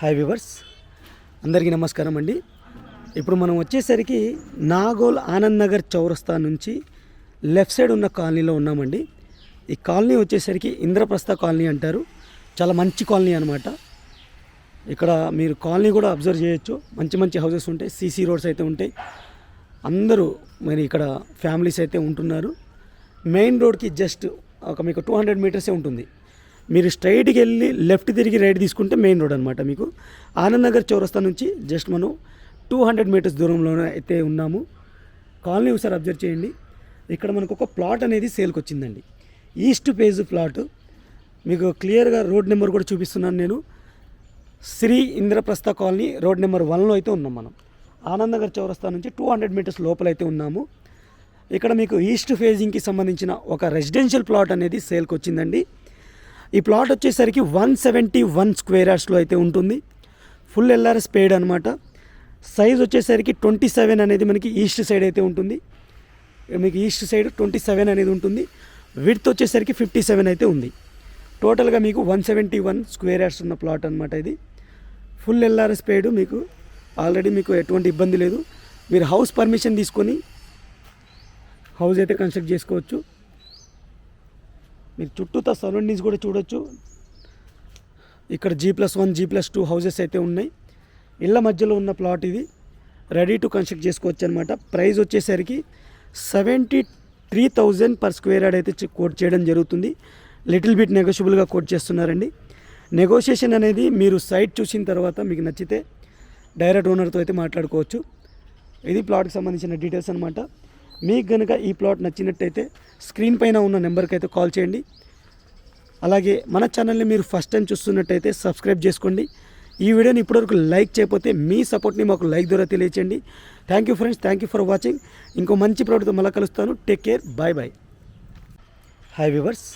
Hi viewers, అందరికీ నమస్కారం అండి. ఇప్పుడు మనం వచ్చేసరికి నాగోల్ ఆనంద్ నగర్ చౌరస్తా నుంచి లెఫ్ట్ సైడ్ ఉన్న కాలనీలో ఉన్నామండి. ఈ కాలనీ వచ్చేసరికి ఇంద్రప్రస్థ కాలనీ అంటారు. చాలా మంచి కాలనీ అనమాట. ఇక్కడ మీరు కాలనీ కూడా అబ్జర్వ్ చేయొచ్చు. మంచి మంచి హౌసెస్ ఉంటాయి, సీసీ రోడ్స్ అయితే ఉంటాయి. అందరూ మరి ఇక్కడ ఫ్యామిలీస్ అయితే ఉంటున్నారు. మెయిన్ రోడ్కి జస్ట్ మీకు 200 మీటర్సే ఉంటుంది. మీరు స్ట్రైట్కి వెళ్ళి లెఫ్ట్ తిరిగి రైట్ తీసుకుంటే మెయిన్ రోడ్ అనమాట. మీకు ఆనంద్ నగర్ చౌరస్తా నుంచి జస్ట్ మనం 200 మీటర్స్ దూరంలోనే అయితే ఉన్నాము. కాలనీ ఒకసారి అబ్జర్వ్ చేయండి. ఇక్కడ మనకు ఒక ప్లాట్ అనేది సేల్కి వచ్చిందండి. East phase plot. మీకు క్లియర్గా రోడ్ నెంబర్ కూడా చూపిస్తున్నాను నేను. Shri Indraprastha colony road number 1లో అయితే ఉన్నాం మనం. ఆనంద్ నగర్ చౌరస్తా నుంచి 200 మీటర్స్ లోపలైతే ఉన్నాము. ఇక్కడ మీకు ఈస్ట్ ఫేజింగ్కి సంబంధించిన ఒక రెసిడెన్షియల్ ప్లాట్ అనేది సేల్కి వచ్చిందండి. ఈ ప్లాట్ వచ్చేసరికి 171 స్క్వేర్ యార్డ్స్లో అయితే ఉంటుంది. ఫుల్ ఎల్ఆర్ఎస్ పేడ్ అనమాట. సైజ్ వచ్చేసరికి 27 అనేది మనకి ఈస్ట్ సైడ్ అయితే ఉంటుంది. మీకు ఈస్ట్ సైడ్ 27 అనేది ఉంటుంది. విడ్త్ వచ్చేసరికి 57 అయితే ఉంది. టోటల్గా మీకు 171 స్క్వేర్ యార్డ్స్ ఉన్న ప్లాట్ అనమాట ఇది. ఫుల్ ఎల్ఆర్ఎస్ పేడ్. మీకు ఆల్రెడీ మీకు ఎటువంటి ఇబ్బంది లేదు. మీరు హౌస్ పర్మిషన్ తీసుకొని హౌస్ అయితే కన్స్ట్రక్ట్ చేసుకోవచ్చు. మీరు చుట్టూతా సరౌండింగ్స్ కూడా చూడొచ్చు. ఇక్కడ G+1 G+2 హౌసెస్ అయితే ఉన్నాయి. ఇళ్ళ మధ్యలో ఉన్న ప్లాట్ ఇది. రెడీ టు కన్స్ట్రక్ట్ చేసుకోవచ్చు అనమాట. ప్రైస్ వచ్చేసరికి 73,000 పర్ స్క్వేర్ యార్డ్ అయితే కోట్ చేయడం జరుగుతుంది. లిటిల్ బిట్ నెగోషియబుల్గా కోట్ చేస్తున్నారండి. నెగోషియేషన్ అనేది మీరు సైట్ చూసిన తర్వాత మీకు నచ్చితే డైరెక్ట్ ఓనర్తో అయితే మాట్లాడుకోవచ్చు. ఇది ప్లాట్కి సంబంధించిన డీటెయిల్స్ అనమాట. మీకు కనుక ఈ ప్లాట్ నచ్చినట్టయితే స్క్రీన్ పైన ఉన్న నెంబర్కి అయితే కాల్ చేయండి. అలాగే మన ఛానల్ని మీరు ఫస్ట్ టైం చూస్తున్నట్టయితే సబ్స్క్రైబ్ చేసుకోండి. ఈ వీడియోని ఇప్పటివరకు లైక్ చేయకపోతే మీ సపోర్ట్ని మాకు లైక్ ద్వారా తెలియచేయండి. Thank you friends, thank you for watching. ఇంకో మంచి ప్రోడక్ట్తో మళ్ళీ కలుస్తాను. Take care, bye bye. Hi viewers.